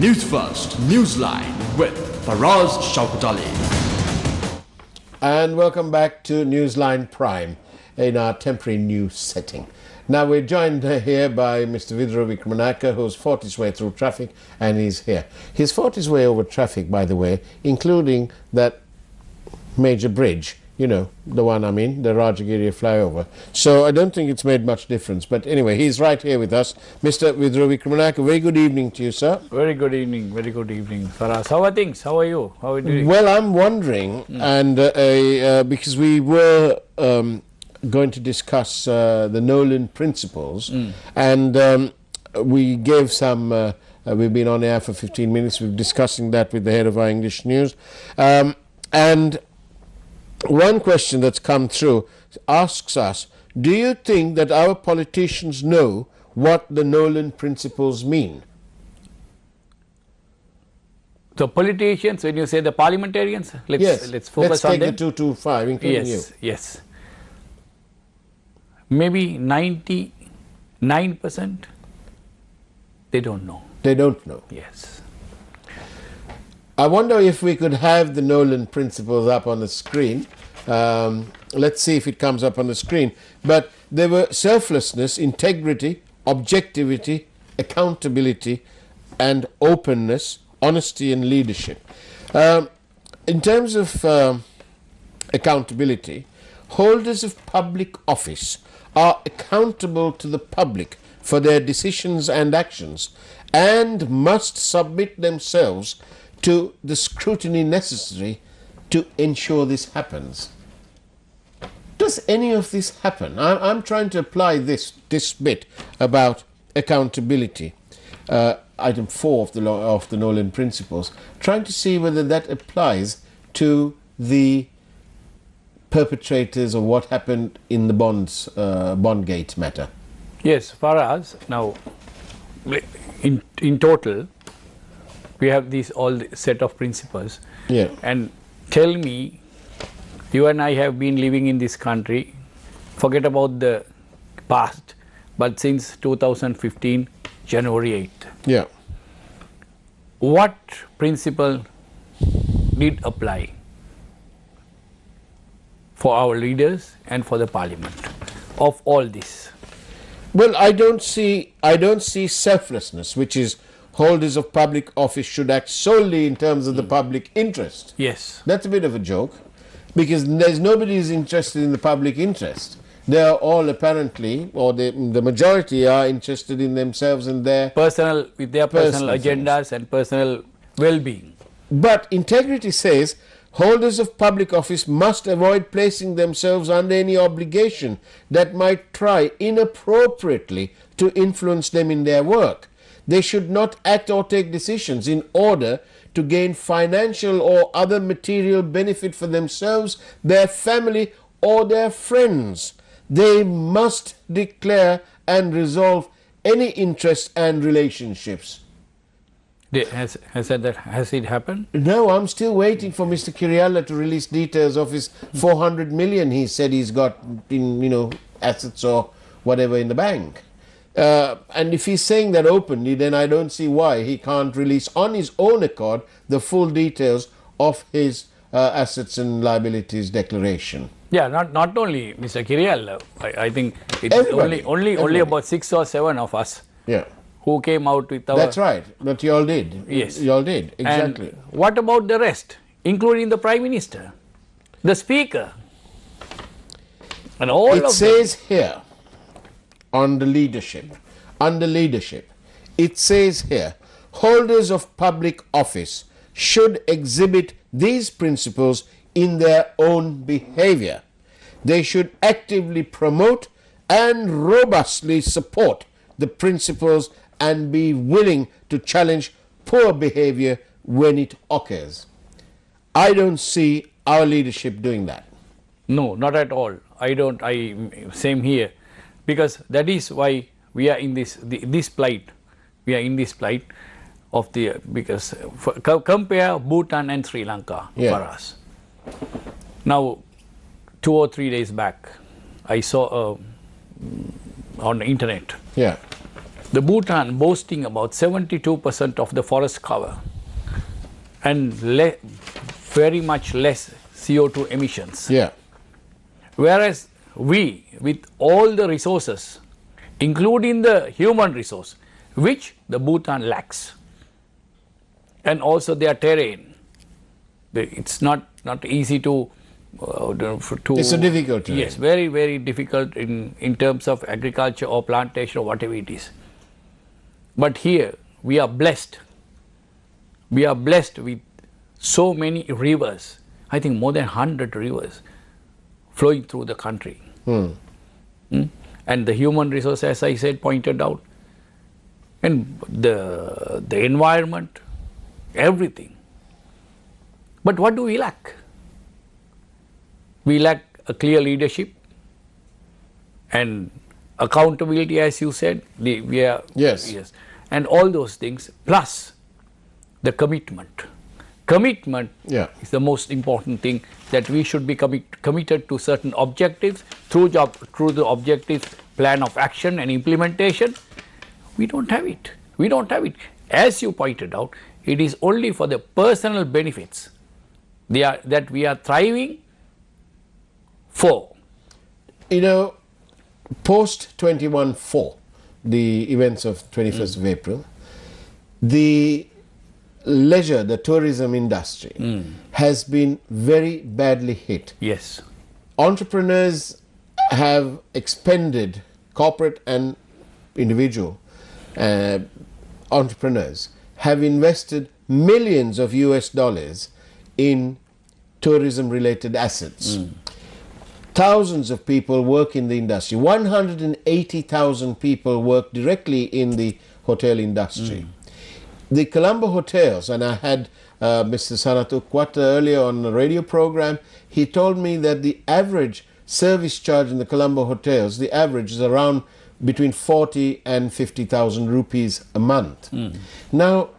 News First, Newsline with Faraz, Shauketaly. And welcome back to Newsline Prime in our temporary news setting. Now we're joined here by Mr. Vidura Wickramanayaka, who's fought his way through traffic, and he's here. He's fought his way over traffic, by the way, including that major bridge, you know, the one I mean, the Rajagiri flyover. So I don't think it's made much difference. But anyway, he's right here with us. Mr. Vidura Wickramanayaka, very good evening to you, sir. Very good evening, Faraz. How are things? How are you? How are you doing? Well, I'm wondering, and because we were going to discuss the Nolan principles, and we gave some, we've been on air for 15 minutes, we're discussing that with the head of our English news, and one question that's come through asks us, do you think that our politicians know what the Nolan principles mean? The politicians, when you say the parliamentarians, let's focus on them. Let's take the 225, including you. Yes. Maybe 99% they don't know. They don't know. Yes. I wonder if we could have the Nolan principles up on the screen. Let's see if it comes up on the screen. But they were selflessness, integrity, objectivity, accountability, and openness, honesty, and leadership. In terms of accountability, holders of public office are accountable to the public for their decisions and actions and must submit themselves to the scrutiny necessary to ensure this happens. Does any of this happen? I'm trying to apply this bit about accountability, item 4 of the Nolan principles, trying to see whether that applies to the perpetrators of what happened in the Bondgate matter. Yes, Faraz, now in total we have these all set of principles. Yeah. And tell me, you and I have been living in this country, forget about the past, but since 2015, January 8th. Yeah. What principle did apply for our leaders and for the parliament of all this? Well, I don't see selflessness, which is holders of public office should act solely in terms of the public interest. Yes. That's a bit of a joke, because there's nobody who's interested in the public interest. They are all apparently, or the majority are interested in themselves and their personal agendas and personal well-being. But integrity says holders of public office must avoid placing themselves under any obligation that might try inappropriately to influence them in their work. They should not act or take decisions in order to gain financial or other material benefit for themselves, their family, or their friends. They must declare and resolve any interests and relationships. Has it happened? No, I'm still waiting for Mr. Kirialla to release details of his 400 million he said he's got in, assets or whatever in the bank. And if he's saying that openly, then I don't see why he can't release on his own accord the full details of his assets and liabilities declaration. Yeah, not only Mr. Kirialla. I think it's only about 6 or 7 of us. Yeah. Who came out with our... That's right, but you all did. Yes. You all did, exactly. And what about the rest, including the Prime Minister, the Speaker, and all of them? It says here, under leadership, it says here, holders of public office should exhibit these principles in their own behavior. They should actively promote and robustly support the principles and be willing to challenge poor behavior when it occurs. I don't see our leadership doing that. No, not at all. Same here, because that is why we are in this plight. We are in this plight of because compare Bhutan and Sri Lanka for us. Now, 2 or 3 days back, I saw on the internet. Yeah. The Bhutan boasting about 72% of the forest cover and very much less CO2 emissions. Yeah. Whereas we, with all the resources, including the human resource, which the Bhutan lacks, and also their terrain, it's not easy to It's a difficult terrain. Yes, very, very difficult in terms of agriculture or plantation or whatever it is. But here we are blessed. We are blessed with so many rivers. I think more than 100 rivers flowing through the country. And the human resource, as I said, pointed out, and the environment, everything. But what do we lack? We lack a clear leadership and accountability, as you said. Yes. And all those things, plus the commitment. Commitment is the most important thing, that we should be committed to certain objectives through the objectives, plan of action and implementation. We don't have it. We don't have it. As you pointed out, it is only for the personal benefits that we are thriving for. You know, post 21/4, the events of 21st of April, the leisure, the tourism industry has been very badly hit. Yes. Entrepreneurs have expended, corporate and individual entrepreneurs have invested millions of US dollars in tourism related assets. Thousands of people work in the industry. 180,000 people work directly in the hotel industry. The Colombo hotels, and I had Mr. Sanath Quatta earlier on the radio program, he told me that the average service charge in the Colombo hotels, the average is around between 40 and 50,000 rupees a month. Now,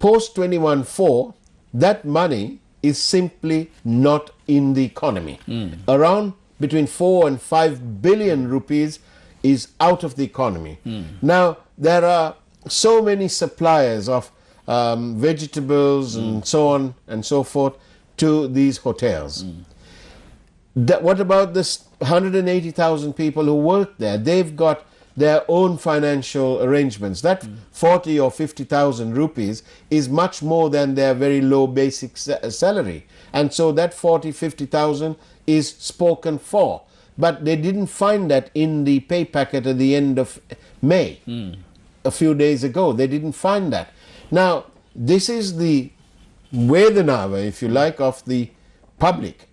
post 21/4, that money is simply not in the economy. Around between 4 and 5 billion rupees is out of the economy. Now, there are so many suppliers of vegetables and so on and so forth to these hotels. What about this 180,000 people who work there? They've got their own financial arrangements. That 40 or 50,000 rupees is much more than their very low basic salary. And so that 40, 50,000 is spoken for. But they didn't find that in the pay packet at the end of May. A few days ago, they didn't find that. Now, this is the Vedanava, if you like, of the public.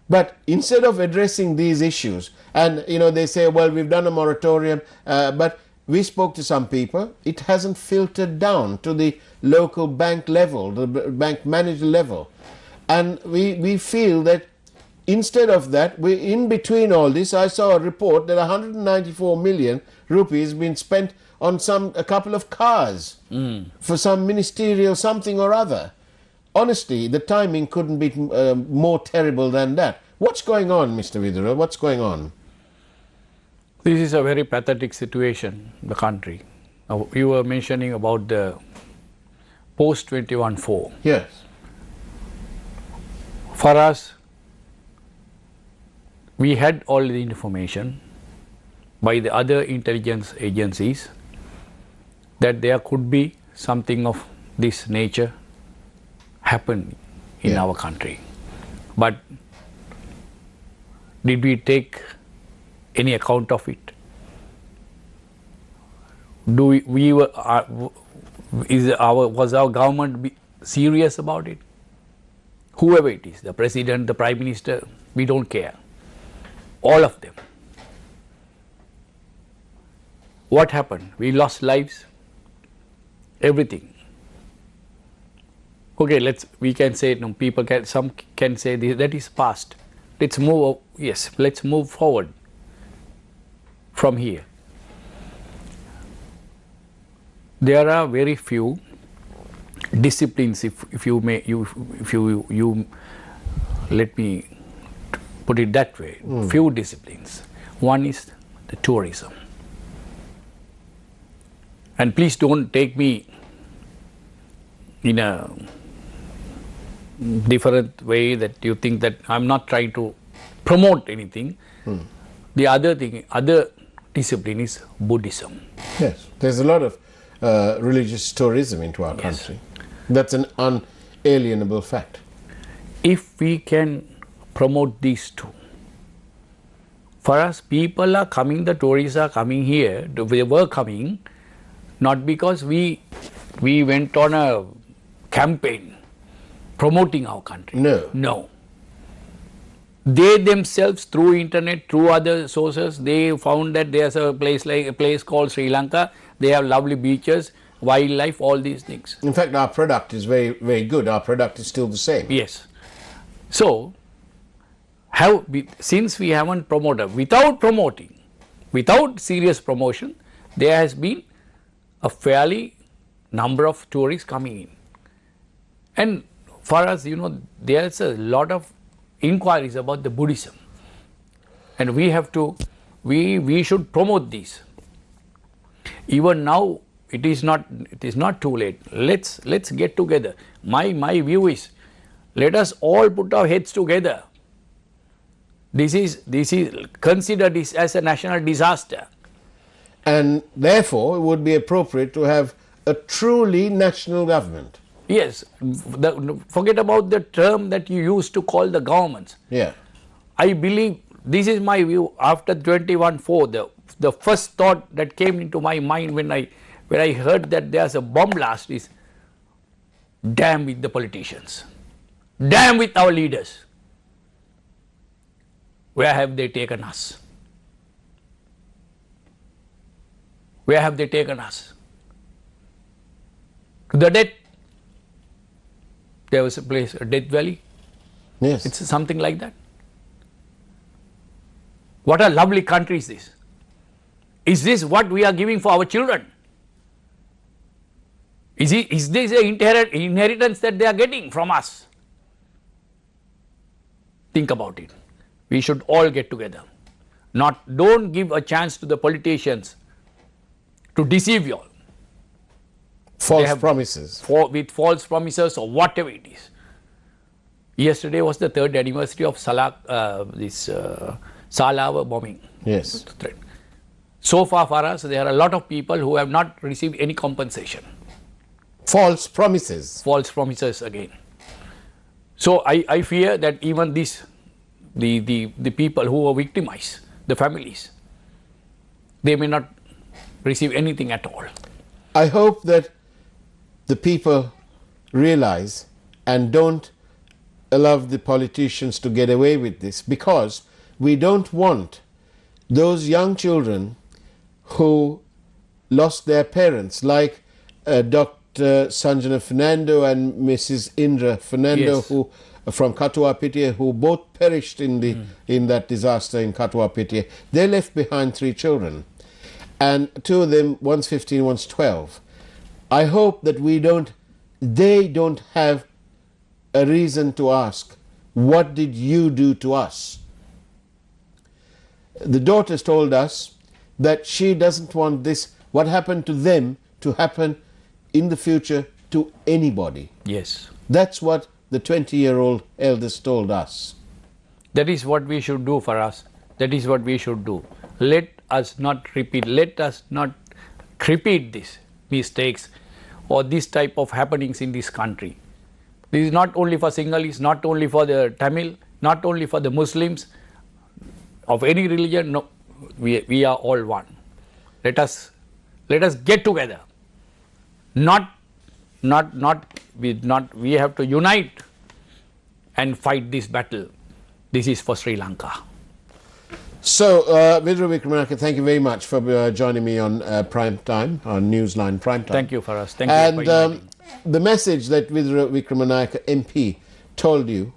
But instead of addressing these issues, and you know, they say, well, we've done a moratorium, but we spoke to some people, it hasn't filtered down to the local bank level, the bank manager level. And we feel that instead of that, in between all this, I saw a report that 194 million rupees been spent on a couple of cars for some ministerial something or other. Honestly, the timing couldn't be more terrible than that. What's going on, Mr. Vidura? What's going on? This is a very pathetic situation, the country. Now, you were mentioning about the post 21/4. Yes. For us, we had all the information by the other intelligence agencies that there could be something of this nature happen in our country. But did we take any account of it? Was our government serious about it? Whoever it is, the president, the prime minister, we don't care. All of them. What happened? We lost lives, everything. Okay, we can say, no, some can say that is past. Let's move, let's move forward from here. There are very few disciplines, if you let me put it that way, few disciplines. One is the tourism. And please don't take me in a different way that you think that I'm not trying to promote anything. The other thing, other discipline is Buddhism. Yes, there's a lot of religious tourism into our country. That's an unalienable fact. If we can promote these two, for us, people are coming, the tourists are coming here, they were coming, not because we went on a campaign promoting our country. No. No. They themselves, through internet, through other sources, they found that there's a place called Sri Lanka. They have lovely beaches, wildlife, all these things. In fact, our product is very, very good. Our product is still the same. Yes. So, since we haven't promoted, without serious promotion, there has been a fairly number of tourists coming in. And for us, there's a lot of inquiries about the Buddhism, and we have to, we should promote these. Even now, it is not too late. Let's get together. My view is, let us all put our heads together. This is consider this as a national disaster, and therefore it would be appropriate to have a truly national government. Yes, forget about the term that you used to call the governments. Yeah. I believe, this is my view, after 21/4, the first thought that came into my mind when I heard that there's a bomb blast is, damn with the politicians, damn with our leaders. Where have they taken us? Where have they taken us? To the death. There was a place, a Death Valley. Yes. It's something like that. What a lovely country is this? Is this what we are giving for our children? Is this an inheritance that they are getting from us? Think about it. We should all get together. Don't give a chance to the politicians to deceive you all. False promises. With false promises or whatever it is. Yesterday was the 3rd anniversary of Salava bombing. Yes. So far, Faraz, there are a lot of people who have not received any compensation. False promises. False promises again. So I fear that even the people who were victimized, the families, they may not receive anything at all. I hope that the people realize and don't allow the politicians to get away with this, because we don't want those young children who lost their parents, like Dr. Sanjana Fernando and Mrs. Indra Fernando, Yes. who from Katua Pitya, who both perished in that disaster in Katua Pitya. They left behind 3 children, and 2 of them, one's 15, one's 12. I hope that they don't have a reason to ask, what did you do to us? The daughters told us that she doesn't want this, what happened to them, to happen in the future to anybody. Yes. That's what the 20-year-old eldest told us. That is what we should do for us. That is what we should do. Let us not repeat these mistakes or this type of happenings in this country. This is not only for Sinhalese, not only for the Tamil, not only for the Muslims of any religion. No, we are all one. Let us get together. We have to unite and fight this battle. This is for Sri Lanka. So, Vidura Wickramanayaka, thank you very much for joining me on Prime Time, on Newsline Prime Time. Thank you, Faraz. Thank you for inviting. The message that Vidura Wickramanayaka MP told you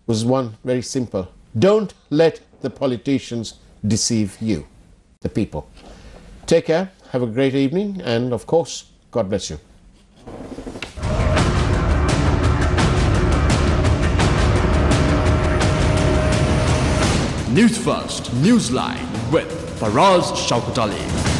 was one very simple. Don't let the politicians deceive you, the people. Take care, have a great evening, and of course, God bless you. News First, Newsline with Faraz Shauketaly.